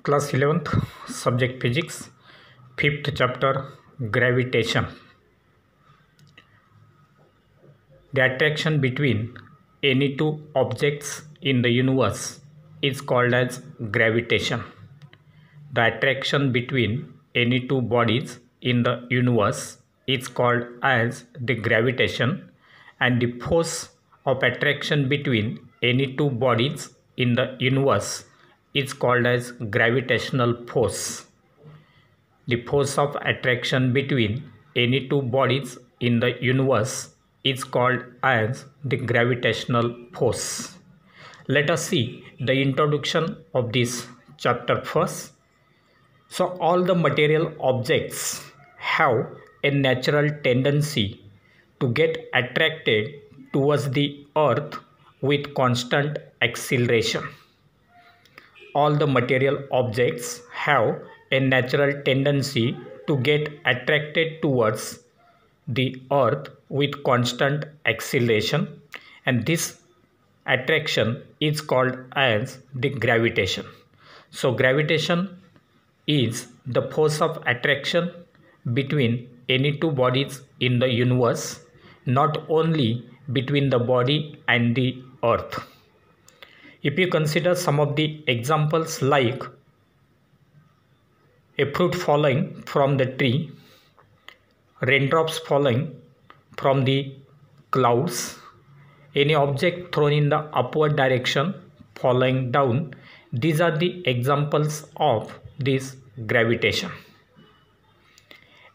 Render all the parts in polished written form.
Class 11th, Subject Physics, 5th chapter, Gravitation. The attraction between any two objects in the universe is called as gravitation. The attraction between any two bodies in the universe is called as the gravitation, and the force of attraction between any two bodies in the universe is called as gravitational force. The force of attraction between any two bodies in the universe is called as the gravitational force. Let us see the introduction of this chapter first. So all the material objects have a natural tendency to get attracted towards the earth with constant acceleration. All the material objects have a natural tendency to get attracted towards the earth with constant acceleration, and this attraction is called as the gravitation. So gravitation is the force of attraction between any two bodies in the universe, not only between the body and the earth. If you consider some of the examples like a fruit falling from the tree, raindrops falling from the clouds, any object thrown in the upward direction falling down, these are the examples of this gravitation.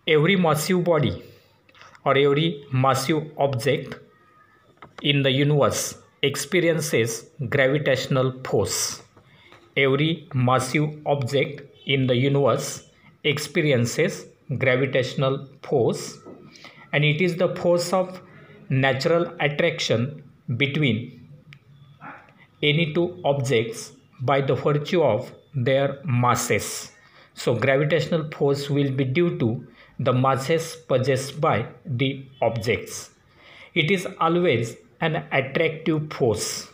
Every massive body or every massive object in the universe experiences gravitational force. Every massive object in the universe experiences gravitational force, and it is the force of natural attraction between any two objects by the virtue of their masses. So gravitational force will be due to the masses possessed by the objects. It is always an attractive force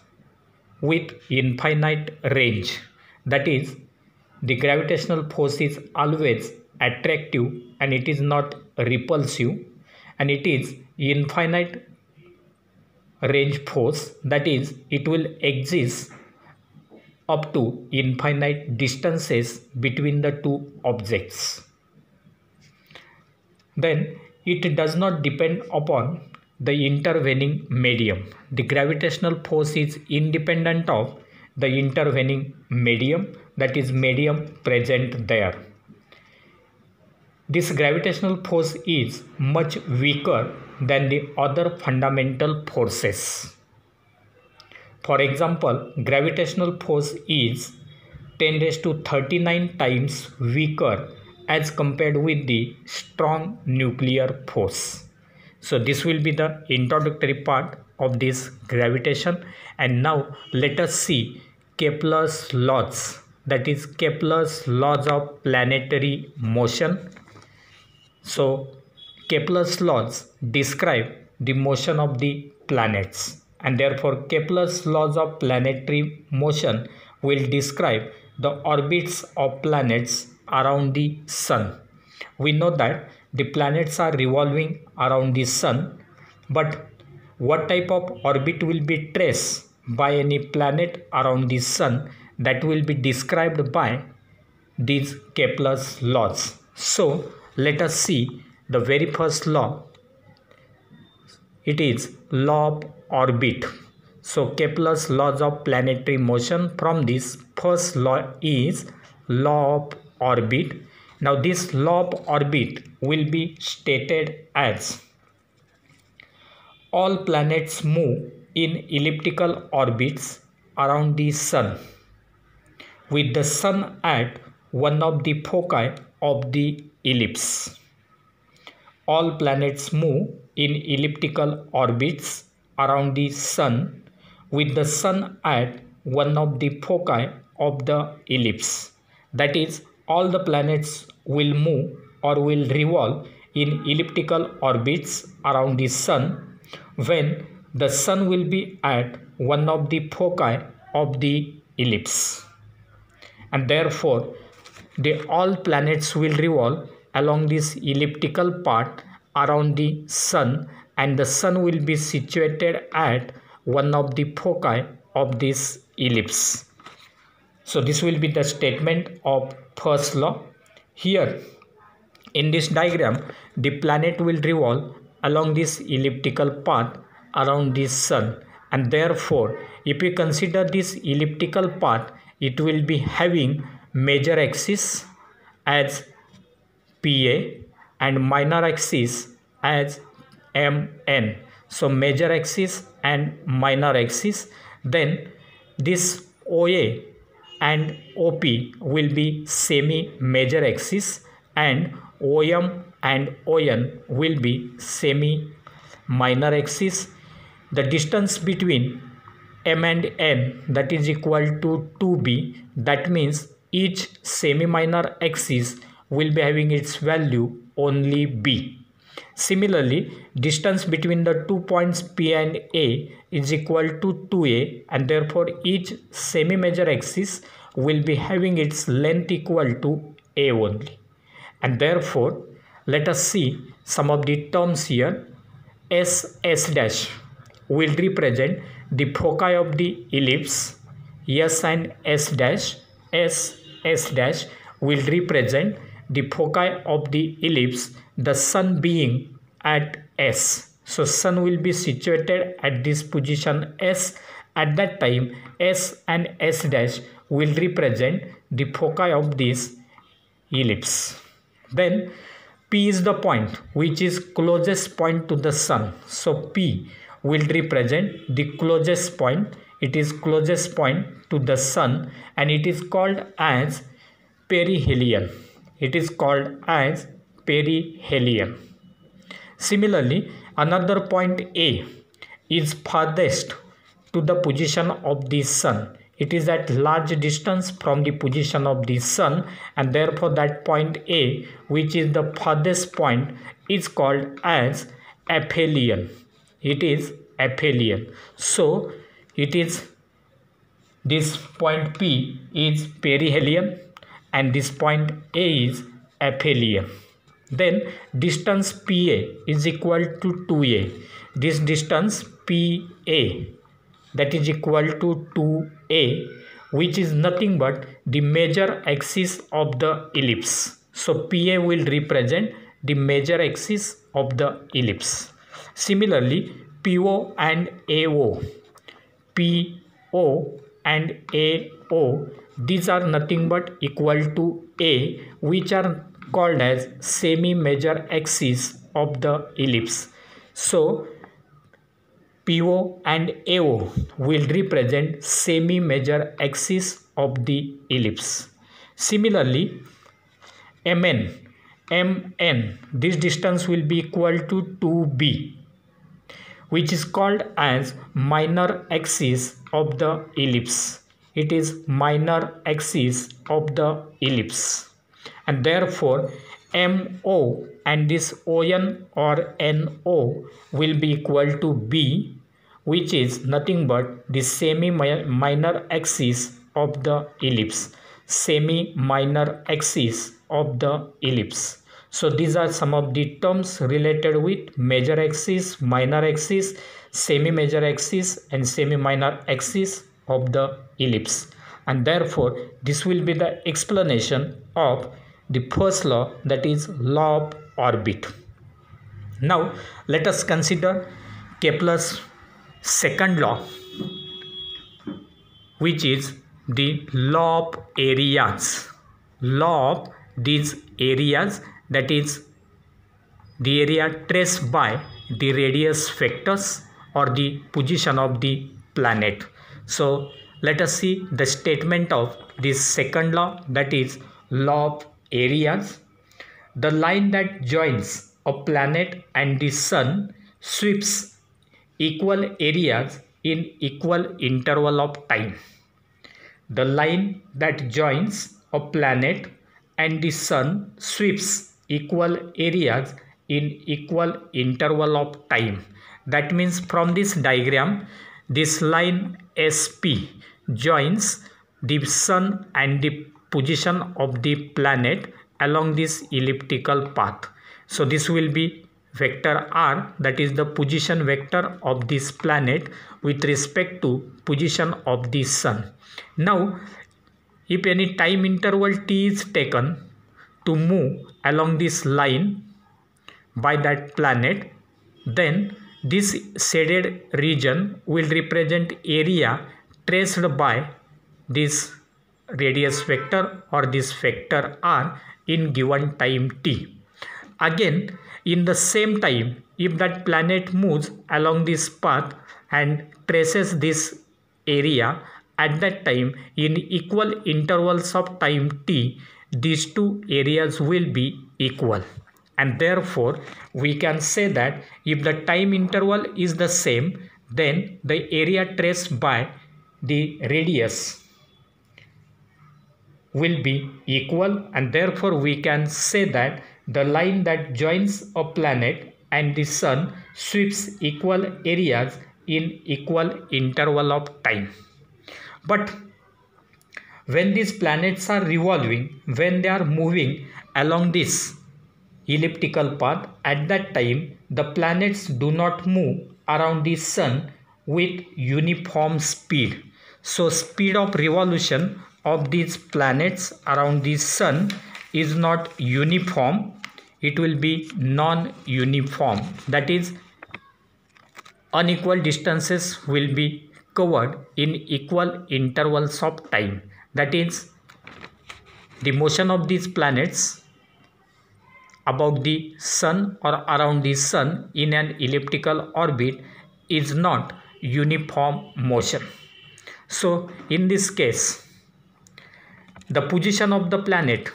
with infinite range. That is, the gravitational force is always attractive and it is not repulsive, and it is infinite range force. That is, it will exist up to infinite distances between the two objects. Then it does not depend upon the intervening medium. The gravitational force is independent of the intervening medium, that is medium present there. This gravitational force is much weaker than the other fundamental forces. For example, gravitational force is 10 raised to 39 times weaker as compared with the strong nuclear force. So this will be the introductory part of this gravitation, and now let us see Kepler's laws, that is Kepler's laws of planetary motion. So Kepler's laws describe the motion of the planets, and therefore Kepler's laws of planetary motion will describe the orbits of planets around the sun. We know that the planets are revolving around the sun, but what type of orbit will be traced by any planet around the sun, that will be described by these Kepler's laws. So let us see the very first law. It is law of orbit. So Kepler's laws of planetary motion, from this first law is law of orbit. Now this law of orbit will be stated as all planets move in elliptical orbits around the sun, with the sun at one of the foci of the ellipse. All planets move in elliptical orbits around the sun, with the sun at one of the foci of the ellipse. That is, all the planets will move or will revolve in elliptical orbits around the sun when the sun will be at one of the foci of the ellipse. and therefore all planets will revolve along this elliptical path around the sun, and the sun will be situated at one of the foci of this ellipse. So this will be the statement of first law. Here in this diagram, the planet will revolve along this elliptical path around the sun, and therefore if we consider this elliptical path, it will be having major axis as PA and minor axis as MN. So major axis and minor axis. Then this OA and OP will be semi-major axis, and OM and ON will be semi-minor axis. The distance between M and N, that is equal to 2b. That means each semi-minor axis will be having its value only b. Similarly, distance between the 2 points P and A is equal to 2a, and therefore each semi-major axis will be having its length equal to a only. And therefore, let us see some of the terms here. S dash will represent the foci of the ellipse. S and S dash will represent the foci of the ellipse, the sun being at S. So sun will be situated at this position S. At that time, S and S dash will represent the foci of this ellipse. Then P is the point which is closest point to the sun. So P will represent the closest point. It is closest point to the sun, and it is called as perihelion. It is called as perihelion. Similarly, another point A is farthest to the position of the sun. It is at large distance from the position of the sun, and therefore that point A, which is the farthest point, is called as aphelion. It is aphelion. So it is, this point P is perihelion and this point A is aphelion. Then distance PA is equal to 2a. This distance PA, that is equal to 2a, which is nothing but the major axis of the ellipse. So PA will represent the major axis of the ellipse. Similarly, PO and AO, these are nothing but equal to A, which are called as semi-major axis of the ellipse. So PO and AO will represent semi-major axis of the ellipse. Similarly, MN, this distance will be equal to 2b, which is called as minor axis of the ellipse. It is minor axis of the ellipse, and therefore MO and this ON or NO will be equal to B, which is nothing but the semi-minor axis of the ellipse. Semi-minor axis of the ellipse. So these are some of the terms related with major axis, minor axis, semi-major axis and semi-minor axis of the ellipse. And therefore this will be the explanation of the first law, that is law of orbit. Now let us consider Kepler's second law, which is the law of areas. Law of these areas, that is the area traced by the radius vectors or the position of the planet. So let us see the statement of this second law, that is law of areas. The line that joins a planet and the sun sweeps equal areas in equal interval of time. The line that joins a planet and the sun sweeps equal areas in equal interval of time. That means from this diagram, this line SP joins the sun and the position of the planet along this elliptical path. So this will be vector r, that is the position vector of this planet with respect to position of the sun. Now if any time interval t is taken to move along this line by that planet, then this shaded region will represent area traced by this radius vector or this vector r in given time t. Again, in the same time, if that planet moves along this path and traces this area, at that time in equal intervals of time t, these two areas will be equal. And therefore, we can say that if the time interval is the same, then the area traced by the radius will be equal, and therefore we can say that the line that joins a planet and the sun sweeps equal areas in equal interval of time. But when these planets are revolving, when they are moving along this elliptical path, at that time the planets do not move around the sun with uniform speed. So speed of revolution of these planets around the sun is not uniform, it will be non-uniform. That is, unequal distances will be covered in equal intervals of time. That is, the motion of these planets about the sun or around the sun in an elliptical orbit is not uniform motion. So in this case, the position of the planet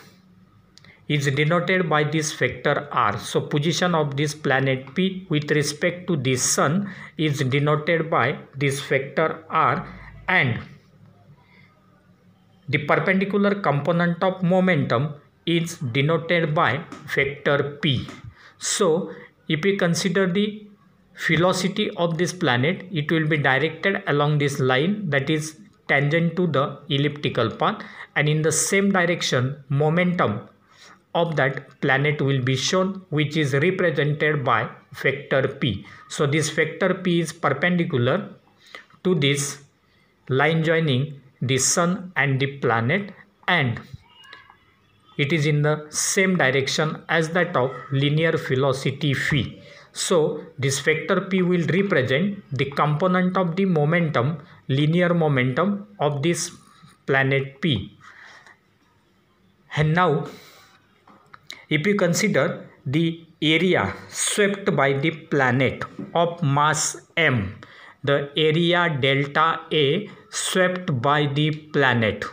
is denoted by this vector r. So position of this planet P with respect to the sun is denoted by this vector r, and the perpendicular component of momentum is denoted by vector p. So if we consider the velocity of this planet, it will be directed along this line that is tangent to the elliptical path, and in the same direction momentum of that planet will be shown, which is represented by vector p. So this vector p is perpendicular to this line joining the sun and the planet, and it is in the same direction as that of linear velocity phi. So this vector p will represent the component of the momentum, linear momentum of this planet p. And now if you consider the area swept by the planet of mass m, the area delta A swept by the planet,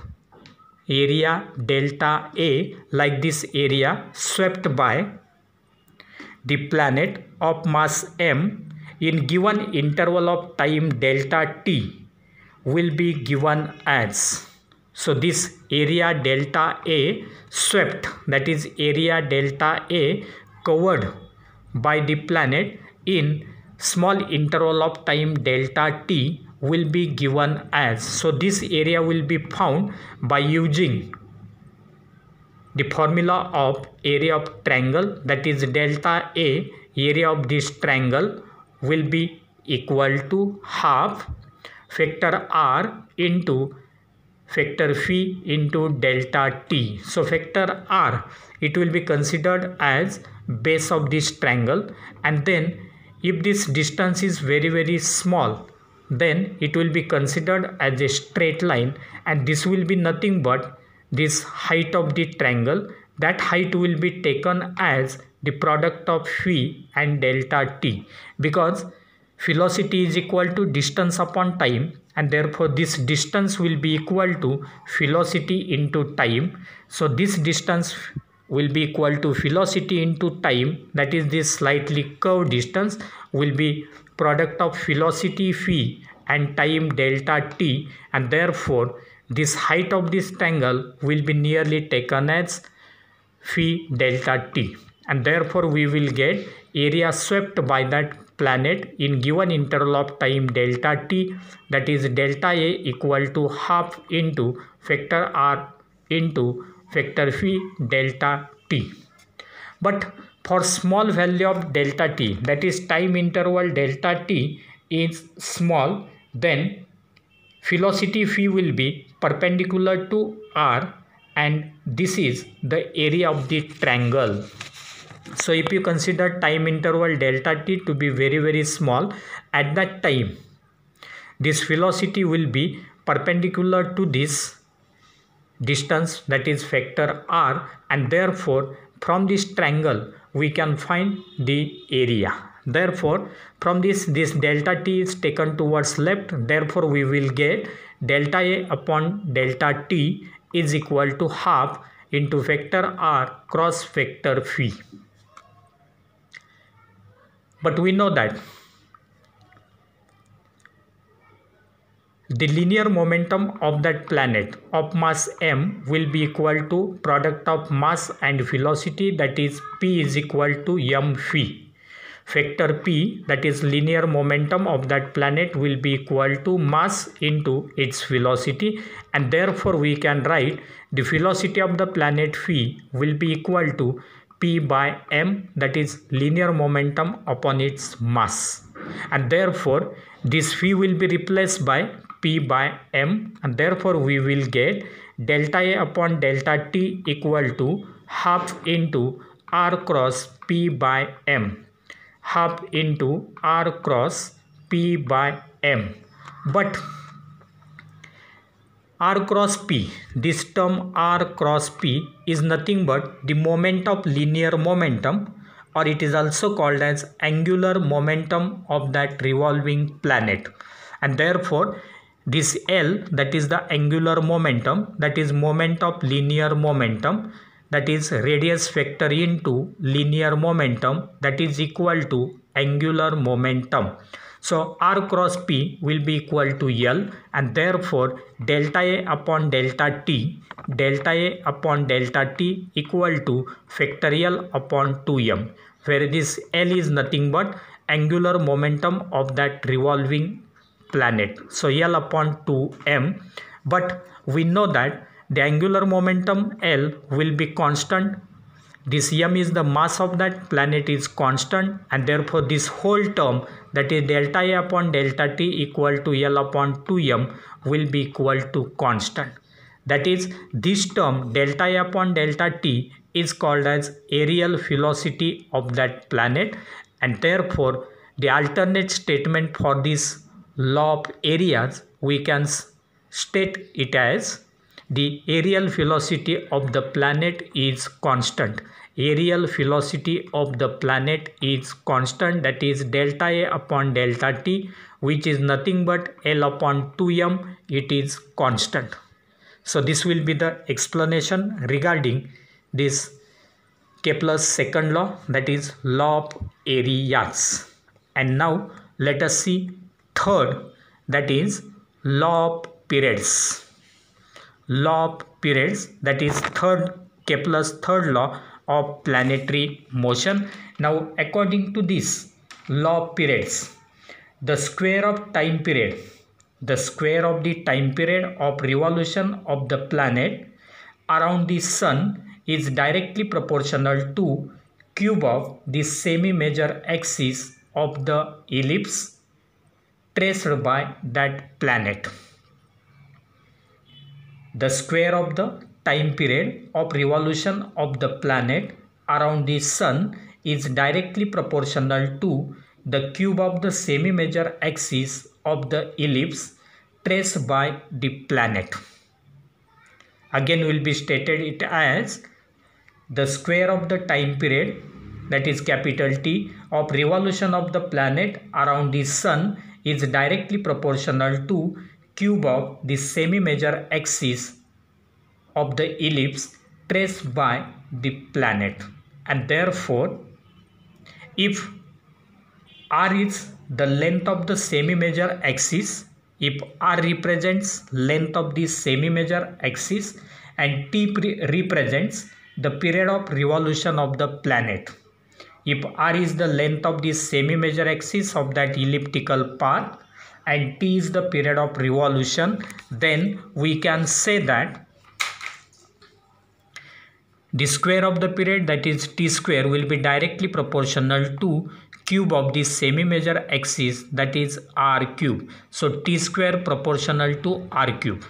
area delta A, like this area swept by the planet of mass m in given interval of time delta t will be given as, so this area delta A swept, that is area delta A covered by the planet in small interval of time delta t will be given as, so this area will be found by using the formula of area of triangle, that is delta A, area of this triangle will be equal to half vector r into vector phi into delta t. So vector r, it will be considered as base of this triangle, and then if this distance is very small, then it will be considered as a straight line, and this will be nothing but this height of the triangle. That height will be taken as the product of phi and delta t, because velocity is equal to distance upon time, and therefore this distance will be equal to velocity into time. So this distance will be equal to velocity into time, that is this slightly curved distance will be product of velocity phi and time delta t, and therefore this height of this triangle will be nearly taken as phi delta t, and therefore we will get area swept by that planet in given interval of time delta t, that is delta A equal to half into vector r into vector phi delta t. But for small value of delta t, that is time interval delta t is small, then velocity phi will be perpendicular to r, and this is the area of the triangle. So if you consider time interval delta t to be very small, at that time this velocity will be perpendicular to this distance, that is vector r, and therefore from this triangle we can find the area. Therefore from this delta t is taken towards left, therefore we will get delta a upon delta t is equal to half into vector r cross vector phi. But we know that the linear momentum of that planet of mass m will be equal to product of mass and velocity, that is p is equal to m phi. Vector p, that is linear momentum of that planet, will be equal to mass into its velocity, and therefore we can write the velocity of the planet phi will be equal to p by m, that is linear momentum upon its mass, and therefore this phi will be replaced by p by m, and therefore we will get delta a upon delta t equal to half into r cross p by m, half into r cross p by m. But r cross p, this term r cross p is nothing but the moment of linear momentum, or it is also called as angular momentum of that revolving planet, and therefore this L, that is the angular momentum, that is moment of linear momentum, that is radius vector into linear momentum, that is equal to angular momentum. So r cross p will be equal to L, and therefore delta a upon delta t equal to factorial upon 2m, where this L is nothing but angular momentum of that revolving planet. So L upon 2m, but we know that the angular momentum L will be constant. This m is the mass of that planet is constant, and therefore this whole term, that is delta a upon delta t equal to L upon 2m, will be equal to constant. That is, this term delta a upon delta t is called as aerial velocity of that planet, and therefore the alternate statement for this law of areas, we can state it as the aerial velocity of the planet is constant. Aerial velocity of the planet is constant, that is delta a upon delta t, which is nothing but L upon 2m, it is constant. So this will be the explanation regarding this Kepler's second law, that is law of areas. And now let us see third, that is law of periods. Law of periods, that is Kepler's third law of planetary motion. Now according to this law of periods, the square of time period, the square of the time period of revolution of the planet around the sun is directly proportional to cube of the semi-major axis of the ellipse traced by that planet. The square of the time period of revolution of the planet around the sun is directly proportional to the cube of the semi-major axis of the ellipse traced by the planet. Again will be stated it as the square of the time period, that is capital T, of revolution of the planet around the sun is directly proportional to cube of the semi-major axis of the ellipse traced by the planet. And therefore, if r is the length of the semi-major axis, if r represents length of the semi-major axis and t represents the period of revolution of the planet, if r is the length of the semi-major axis of that elliptical path and t is the period of revolution, then we can say that The square of the period, that is t square, will be directly proportional to cube of the semi-major axis, that is r cube. So t square proportional to r cube.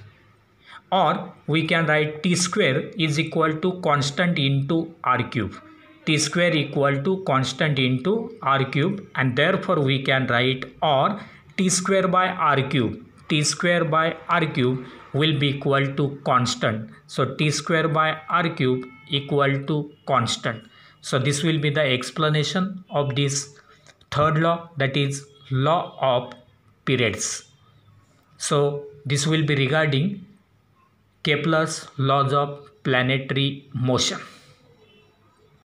Or we can write t square is equal to constant into r cube. T square equal to constant into r cube, and therefore we can write or t square by r cube. T square by r cube will be equal to constant. So t square by r cube equal to constant. So this will be the explanation of this third law, that is law of periods. So this will be regarding Kepler's laws of planetary motion.